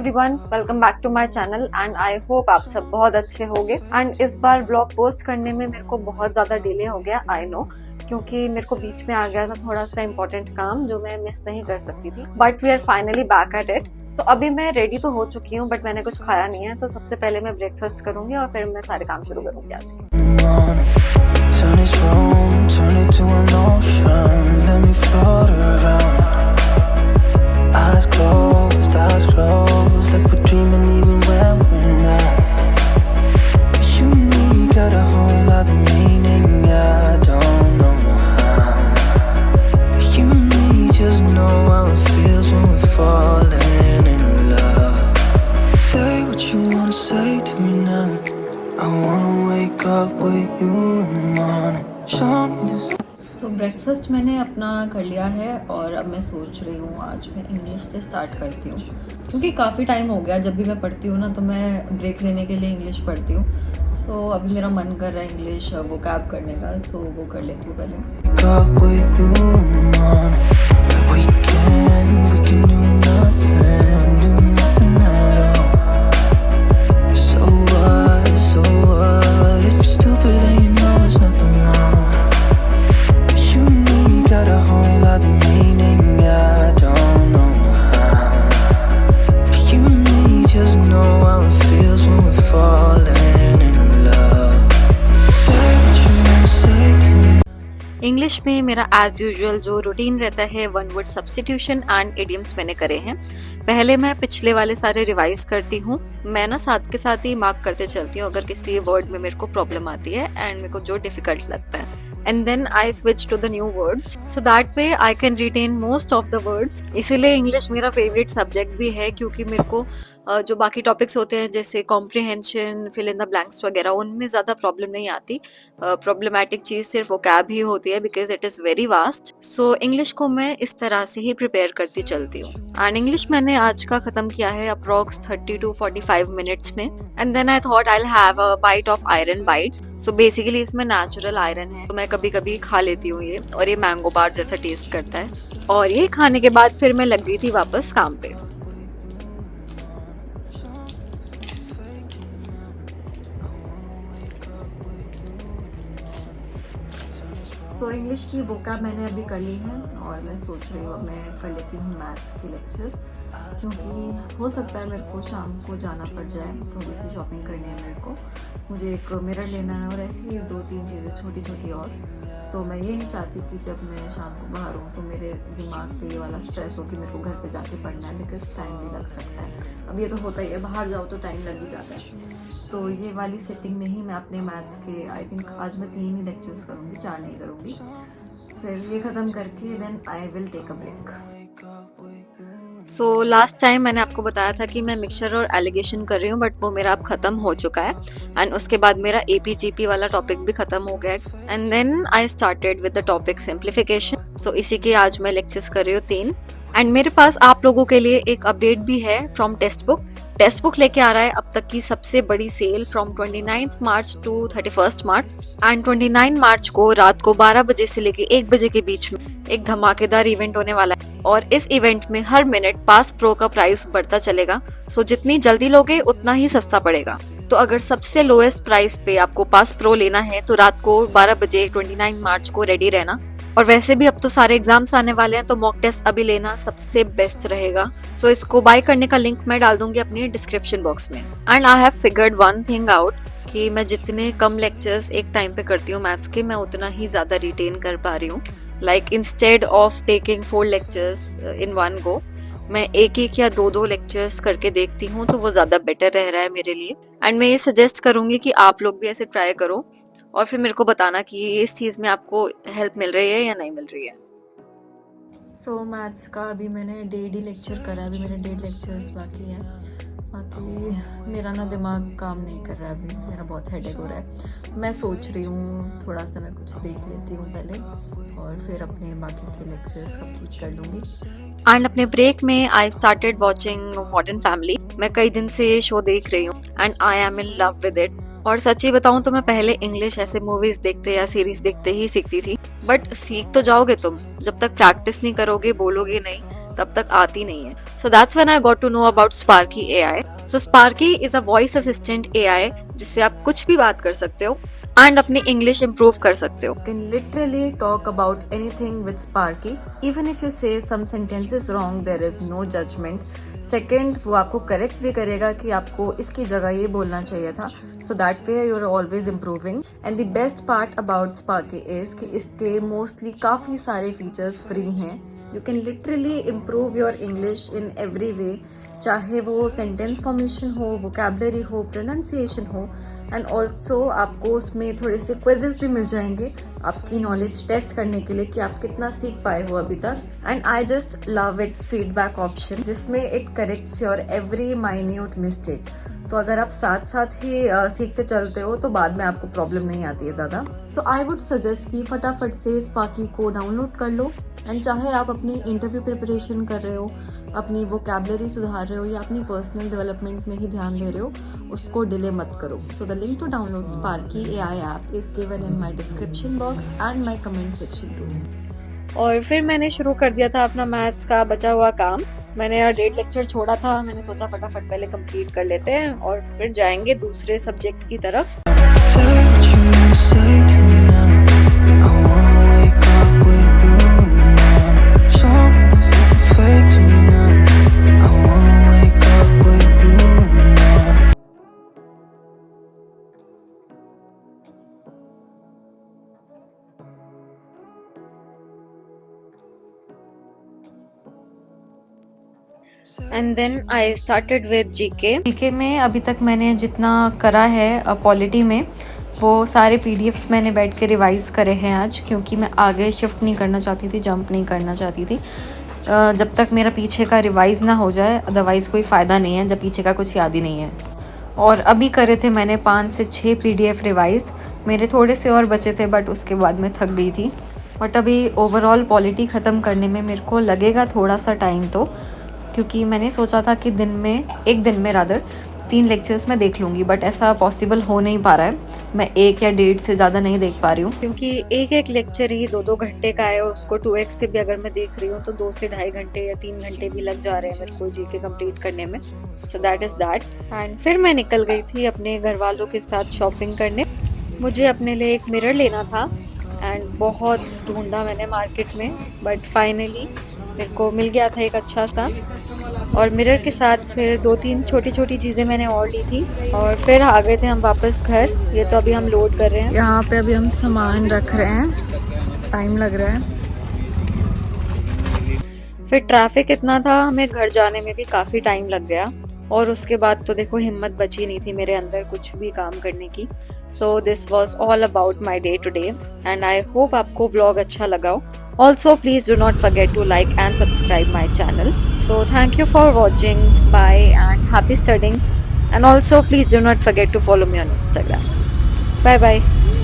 Everyone, welcome back to my channel and I hope आप सब बहुत अच्छे होंगे। एंड इस बार ब्लॉग पोस्ट करने में मेरे को बहुत ज्यादा डिले हो गया, आई नो, क्योंकि मेरे को बीच में आ गया था थोड़ा सा इम्पोर्टेंट काम जो मैं मिस नहीं कर सकती थी। But we are finally back at it. So अभी मैं रेडी तो हो चुकी हूँ बट मैंने कुछ खाया नहीं है। तो सबसे पहले मैं ब्रेकफास्ट करूंगी और फिर मैं सारे काम शुरू करूंगी आज। Eyes closed, like we're dreaming even when we're not. You and me got a whole other meaning, I don't know how. You and me just know how it feels when we're falling in love. Say what you wanna say to me now. I wanna wake up with you in the morning. Show me the तो breakfast मैंने अपना कर लिया है और अब मैं सोच रही हूँ आज मैं इंग्लिश से स्टार्ट करती हूँ, क्योंकि काफ़ी टाइम हो गया जब भी मैं पढ़ती हूँ ना तो मैं ब्रेक लेने के लिए इंग्लिश पढ़ती हूँ। सो अभी मेरा मन कर रहा है इंग्लिश वो कैब करने का, सो वो कर लेती हूँ पहले। इंग्लिश में मेरा एज यूजुअल जो रूटीन रहता है one word substitution and idioms मैंने करे हैं। पहले मैं पिछले वाले सारे रिवाइज करती हूँ। मैं ना साथ के साथ ही मार्क करते चलती हूँ अगर किसी वर्ड में मेरे को प्रॉब्लम आती है एंड मेरे को जो डिफिकल्ट लगता है। And then I switch to the new words so that way I can retain most of the words. इसीलिए इंग्लिश मेरा फेवरेट सब्जेक्ट भी है, क्योंकि मेरे को जो बाकी टॉपिक्स होते हैं जैसे comprehension, fill in the blanks वगैरह, उनमें ज़्यादा प्रॉब्लम नहीं आती। प्रॉब्लमैटिक चीज़ सिर्फ वोकैब ही होती है because it is very vast. So English को मैं इस तरह से ही प्रिपेयर करती चलती हूँ। एंड इंग्लिश मैंने आज का ख़त्म किया है अप्रॉक्स 30 to 45 मिनट्स में। And then I thought I will have a bite of iron bites. So basically इसमें नेचुरल आयरन है, तो मैं कभी कभी खा लेती हूँ ये, और ये मैंगो बार जैसा टेस्ट करता है। और ये खाने के बाद फिर मैं लग गई थी वापस काम पे। सो इंग्लिश की वोकैब मैंने अभी कर ली है और मैं सोच रही हूँ अब मैं कर लेती हूँ मैथ्स के लेक्चर्स, क्योंकि हो सकता है मेरे को शाम को जाना पड़ जाए, थोड़ी सी शॉपिंग करनी है मेरे को। मुझे एक मिरर लेना है और ऐसी ही 2-3 चीज़ें छोटी छोटी और। तो मैं ये नहीं चाहती कि जब मैं शाम को बाहर हूँ तो मेरे दिमाग पे ये वाला स्ट्रेस हो कि मेरे को घर पे जाके पढ़ना है, बिकॉज टाइम भी लग सकता है। अब ये तो होता ही है, बाहर जाओ तो टाइम लग ही जाता है। तो ये वाली सेटिंग में ही मैं अपने मैथ्स के आई थिंक आज मैं 3 ही लेक्चर्स करूँगी, 4 नहीं करूँगी। फिर ये ख़त्म करके then I will take a break. So last time मैंने आपको बताया था कि मैं मिक्सचर और एलिगेशन कर रही हूँ, बट वो मेरा अब ख़त्म हो चुका है। एंड उसके बाद मेरा APGP वाला टॉपिक भी ख़त्म हो गया है। And then I started with the topic simplification. So इसी के आज मैं लेक्चर्स कर रही हूँ 3। एंड मेरे पास आप लोगों के लिए एक अपडेट भी है from text book. Text book लेके आ रहा है अब तक की सबसे बड़ी sale from 29 March to 31 March. And 29 मार्च को रात को 12 बजे से लेके 1 बजे के बीच में एक धमाकेदार इवेंट होने वाला है, और इस इवेंट में हर मिनट पास प्रो का प्राइस बढ़ता चलेगा। सो जितनी जल्दी लोगे उतना ही सस्ता पड़ेगा। तो अगर सबसे लोएस्ट प्राइस पे आपको पास प्रो लेना है तो रात को 12 बजे 29 मार्च को रेडी रहना। और वैसे भी अब तो सारे एग्जाम्स आने वाले हैं, तो मॉक टेस्ट अभी लेना सबसे बेस्ट रहेगा। सो इसको बाय करने का लिंक मैं डाल दूंगी अपनी डिस्क्रिप्शन बॉक्स में। And I have figured one thing out कि मैं जितने कम लेक्चर्स एक टाइम पे करती हूँ मैथ्स के, मैं उतना ही ज़्यादा रिटेन कर पा रही हूँ। Like instead of taking 4 lectures in one go, मैं एक या 2 लेक्चर्स करके देखती हूँ, तो वो ज़्यादा बेटर रह रहा है मेरे लिए। एंड मैं ये सजेस्ट करूँगी कि आप लोग भी ऐसे ट्राई करो और फिर मेरे को बताना कि इस चीज़ में आपको हेल्प मिल रही है या नहीं मिल रही है। सो मैथ्स का अभी मैंने 1.5 लेक्चर करा, अभी मेरे 1.5 लेक्चर्स बाकी हैं। बाकी मेरा ना दिमाग काम नहीं कर रहा है, अभी मेरा बहुत हेडेक हो रहा है। मैं सोच रही हूँ थोड़ा सा मैं कुछ देख लेती हूँ पहले और फिर अपने बाकी के लेक्चर्स कंप्लीट कर लूँगी। एंड अपने ब्रेक में I started watching modern family. मैं कई दिन से ये शो देख रही हूँ and I am in love with it. और सच्ची बताऊं तो मैं पहले इंग्लिश ऐसे मूवीज देखते या सीरीज देखते ही सीखती थी, बट सीख तो जाओगे तुम, जब तक प्रैक्टिस नहीं करोगे, बोलोगे नहीं, तब तक आती नहीं है. So that's when I got to know about Sparky AI. So Sparky is a voice assistant AI जिससे आप कुछ भी बात कर सकते हो एंड अपनी इंग्लिश इम्प्रूव कर सकते हो. You can literally talk about anything with Sparky. Even if you say some sentences wrong, there is no judgment. Second, वो आपको करेक्ट भी करेगा कि आपको इसकी जगह ये बोलना चाहिए था. So that way you are always improving. And the best part about Sparky is कि इसके मोस्टली काफ़ी सारे फीचर्स फ्री हैं. You can literally improve your English in every way, चाहे वो सेंटेंस फॉर्मेशन हो, वोकैबलरी हो, प्रोनाउंसिएशन हो. एंड ऑल्सो आपको उसमें थोड़े से क्विजेस भी मिल जाएंगे आपकी नॉलेज टेस्ट करने के लिए कि आप कितना सीख पाए हो अभी तक. And I just love its feedback option जिसमें it corrects your every minute mistake. तो अगर आप साथ साथ ही सीखते चलते हो तो बाद में आपको प्रॉब्लम नहीं आती है ज़्यादा. सो आई वुड सजेस्ट कि फटाफट से स्पार्की को डाउनलोड कर लो. एंड चाहे आप अपनी इंटरव्यू प्रिपरेशन कर रहे हो, अपनी वोकैबलरी सुधार रहे हो या अपनी पर्सनल डेवलपमेंट में ही ध्यान दे रहे हो, उसको डिले मत करो. So the link to download Sparky AI app is given in my description box and my comment section too. और फिर मैंने शुरू कर दिया था अपना मैथ्स का बचा हुआ काम. मैंने 1.5 लेक्चर छोड़ा था. मैंने सोचा फटाफट पहले कंप्लीट कर लेते हैं और फिर जाएंगे दूसरे सब्जेक्ट की तरफ. Say what you wanna say to me now. I wanna wake up with you in the morning. Something looking fake to me now. I wanna wake up with you in the morning. And then I started with GK में अभी तक मैंने जितना करा है polity में, वो सारे पीडीएफ्स मैंने बैठ के रिवाइज़ करे हैं आज, क्योंकि मैं आगे शिफ्ट नहीं करना चाहती थी, जंप नहीं करना चाहती थी. जब तक मेरा पीछे का रिवाइज़ ना हो जाए, अदरवाइज़ कोई फ़ायदा नहीं है जब पीछे का कुछ याद ही नहीं है. और अभी करे थे मैंने 5 से 6 पीडीएफ रिवाइज़. मेरे थोड़े से और बचे थे बट उसके बाद मैं थक गई थी. बट अभी ओवरऑल पॉलिटी ख़त्म करने में मेरे को लगेगा थोड़ा सा टाइम, तो क्योंकि मैंने सोचा था कि एक दिन में 3 लेक्चर्स मैं देख लूँगी, बट ऐसा पॉसिबल हो नहीं पा रहा है. मैं 1 या 1.5 से ज़्यादा नहीं देख पा रही हूँ, क्योंकि एक लेक्चर ही 2-2 घंटे का है और उसको 2x पे भी अगर मैं देख रही हूँ तो 2 से ढाई घंटे या 3 घंटे भी लग जा रहे हैं मेरे को जीके कंप्लीट करने में. So that is that. And फिर मैं निकल गई थी अपने घर वालों के साथ शॉपिंग करने. मुझे अपने लिए एक मिरर लेना था एंड बहुत ढूंढा मैंने मार्केट में, बट फाइनली मेरे को मिल गया था एक अच्छा सा. और मिरर के साथ फिर 2-3 छोटी छोटी चीज़ें मैंने और ली थी और फिर आ गए थे हम वापस घर. ये तो अभी हम लोड कर रहे हैं. यहाँ पे अभी हम सामान रख रहे हैं, टाइम लग रहा है. फिर ट्रैफिक इतना था, हमें घर जाने में भी काफ़ी टाइम लग गया. और उसके बाद तो देखो हिम्मत बची नहीं थी मेरे अंदर कुछ भी काम करने की. So this was all about my day today and I hope आपको व्लॉग अच्छा लगा हो. Also, please do not forget to like and subscribe my channel. So thank you for watching. Bye and happy studying. And also please do not forget to follow me on Instagram. Bye bye.